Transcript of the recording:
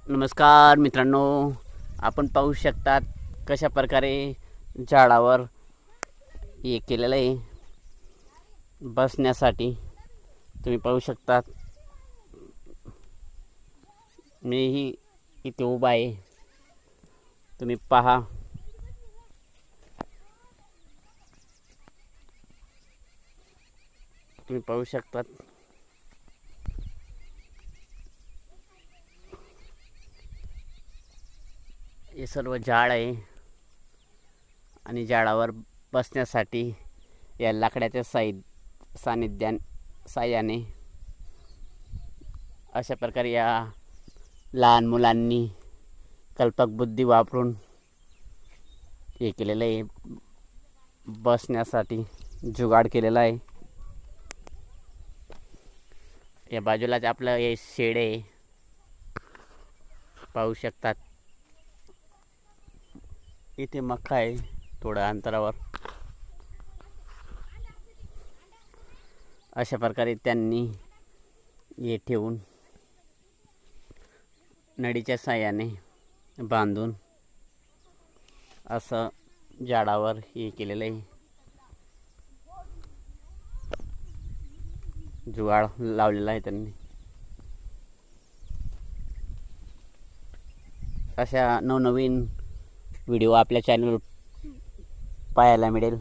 नमस्कार मित्रांनो, आपण पाहू शकतात कशा प्रकारे झाडावर हे केलेलं आहे बसण्यासाठी. तुम्ही पाहू शकतात मीही इथे उभा आहे. तुम्ही पहा, तुम्ही पाहू शकतात हे सर्व झाड आहे आणि झाडावर बसण्यासाठी या लाकडाच्या साह्याने अशा प्रकारे या लहान मुलांनी कल्पक बुद्धी वापरून हे केलेलं आहे. बसण्यासाठी जुगाड केलेला आहे. या बाजूलाच आपलं हे शेड आहे, पाहू शकतात. इथे मका आहे थोड्या अंतरावर. अशा प्रकारे त्यांनी हे ठेवून नळीच्या साह्याने बांधून असं झाडावर हे केलेलं आहे. जुगाड लावलेला आहे त्यांनी. अशा नवनवीन व्हिडिओ आपल्या चॅनलवर पाहायला मिळेल.